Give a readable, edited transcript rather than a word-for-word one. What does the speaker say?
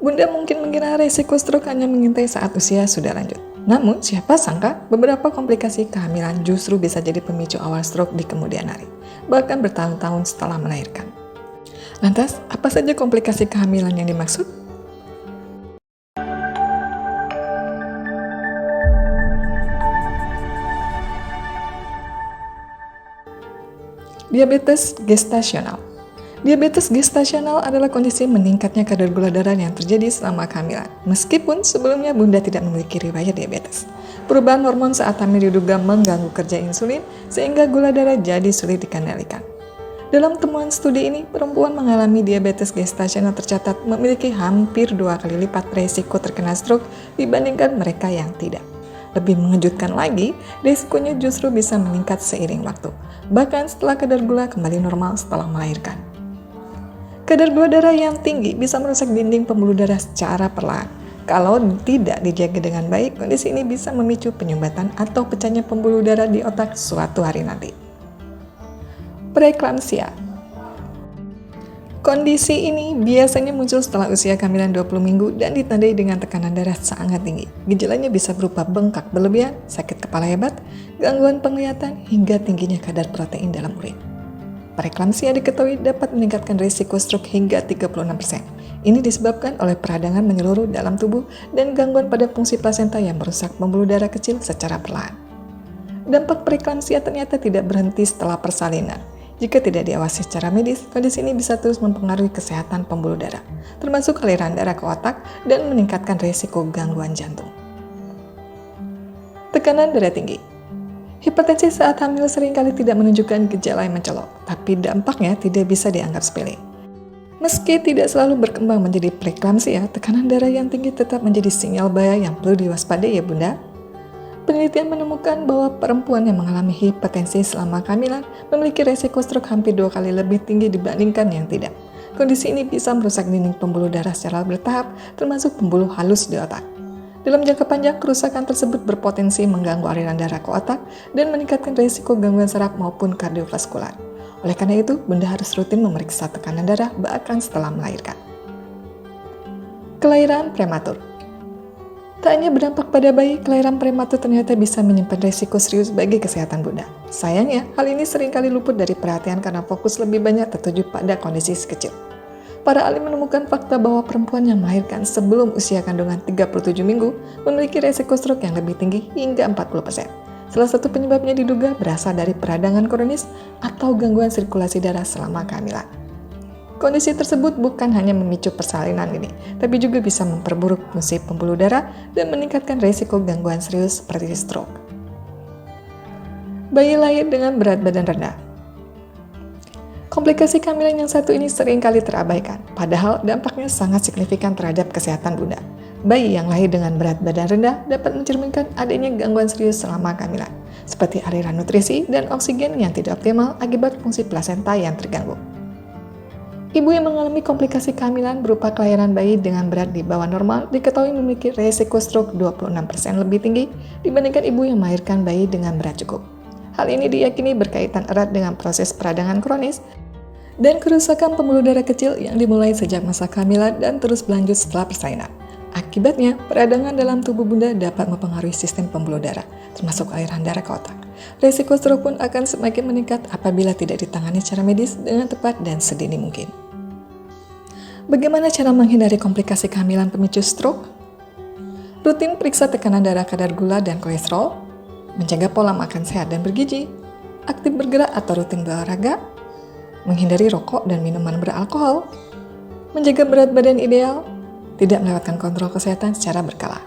Bunda mungkin mengira resiko stroke hanya mengintai saat usia sudah lanjut. Namun, siapa sangka beberapa komplikasi kehamilan justru bisa jadi pemicu awal stroke di kemudian hari, bahkan bertahun-tahun setelah melahirkan. Lantas, apa saja komplikasi kehamilan yang dimaksud? Diabetes gestasional. Diabetes gestasional adalah kondisi meningkatnya kadar gula darah yang terjadi selama kehamilan, meskipun sebelumnya Bunda tidak memiliki riwayat diabetes. Perubahan hormon saat hamil diduga mengganggu kerja insulin, sehingga gula darah jadi sulit dikendalikan. Dalam temuan studi ini, perempuan mengalami diabetes gestasional tercatat memiliki hampir 2 kali lipat resiko terkena stroke dibandingkan mereka yang tidak. Lebih mengejutkan lagi, risikonya justru bisa meningkat seiring waktu, bahkan setelah kadar gula kembali normal setelah melahirkan. Kadar gula darah yang tinggi bisa merusak dinding pembuluh darah secara perlahan. Kalau tidak dijaga dengan baik, kondisi ini bisa memicu penyumbatan atau pecahnya pembuluh darah di otak suatu hari nanti. Preeklamsia. Kondisi ini biasanya muncul setelah usia kehamilan 20 minggu dan ditandai dengan tekanan darah sangat tinggi. Gejalanya bisa berupa bengkak berlebihan, sakit kepala hebat, gangguan penglihatan, hingga tingginya kadar protein dalam urin. Preeklamsia diketahui dapat meningkatkan risiko stroke hingga 36%. Ini disebabkan oleh peradangan menyeluruh dalam tubuh dan gangguan pada fungsi plasenta yang merusak pembuluh darah kecil secara perlahan. Dampak preeklamsia ternyata tidak berhenti setelah persalinan. Jika tidak diawasi secara medis, kondisi ini bisa terus mempengaruhi kesehatan pembuluh darah, termasuk aliran darah ke otak dan meningkatkan risiko gangguan jantung. Tekanan darah tinggi. Hipertensi saat hamil seringkali tidak menunjukkan gejala yang mencolok, tapi dampaknya tidak bisa dianggap sepele. Meski tidak selalu berkembang menjadi preeklamsia, tekanan darah yang tinggi tetap menjadi sinyal bahaya yang perlu diwaspadai ya Bunda. Penelitian menemukan bahwa perempuan yang mengalami hipertensi selama kehamilan memiliki resiko stroke hampir 2 kali lebih tinggi dibandingkan yang tidak. Kondisi ini bisa merusak dinding pembuluh darah secara bertahap, termasuk pembuluh halus di otak. Dalam jangka panjang, kerusakan tersebut berpotensi mengganggu aliran darah ke otak dan meningkatkan risiko gangguan saraf maupun kardiovaskular. Oleh karena itu, Bunda harus rutin memeriksa tekanan darah bahkan setelah melahirkan. Kelahiran prematur. Tak hanya berdampak pada bayi, kelahiran prematur ternyata bisa menyimpan risiko serius bagi kesehatan Bunda. Sayangnya, hal ini seringkali luput dari perhatian karena fokus lebih banyak tertuju pada kondisi si kecil. Para ahli menemukan fakta bahwa perempuan yang melahirkan sebelum usia kandungan 37 minggu memiliki resiko stroke yang lebih tinggi hingga 40%. Salah satu penyebabnya diduga berasal dari peradangan kronis atau gangguan sirkulasi darah selama kehamilan. Kondisi tersebut bukan hanya memicu persalinan ini, tapi juga bisa memperburuk fungsi pembuluh darah dan meningkatkan risiko gangguan serius seperti stroke. Bayi lahir dengan berat badan rendah. Komplikasi kehamilan yang satu ini seringkali terabaikan, padahal dampaknya sangat signifikan terhadap kesehatan Bunda. Bayi yang lahir dengan berat badan rendah dapat mencerminkan adanya gangguan serius selama kehamilan, seperti aliran nutrisi dan oksigen yang tidak optimal akibat fungsi plasenta yang terganggu. Ibu yang mengalami komplikasi kehamilan berupa kelahiran bayi dengan berat di bawah normal diketahui memiliki risiko stroke 26% lebih tinggi dibandingkan ibu yang melahirkan bayi dengan berat cukup. Hal ini diyakini berkaitan erat dengan proses peradangan kronis dan kerusakan pembuluh darah kecil yang dimulai sejak masa kehamilan dan terus berlanjut setelah persalinan. Akibatnya, peradangan dalam tubuh Bunda dapat mempengaruhi sistem pembuluh darah, termasuk aliran darah ke otak. Risiko stroke pun akan semakin meningkat apabila tidak ditangani secara medis dengan tepat dan sedini mungkin. Bagaimana cara menghindari komplikasi kehamilan pemicu stroke? Rutin periksa tekanan darah, kadar gula dan kolesterol, menjaga pola makan sehat dan bergizi, aktif bergerak atau rutin berolahraga, menghindari rokok dan minuman beralkohol, menjaga berat badan ideal, tidak melewatkan kontrol kesehatan secara berkala.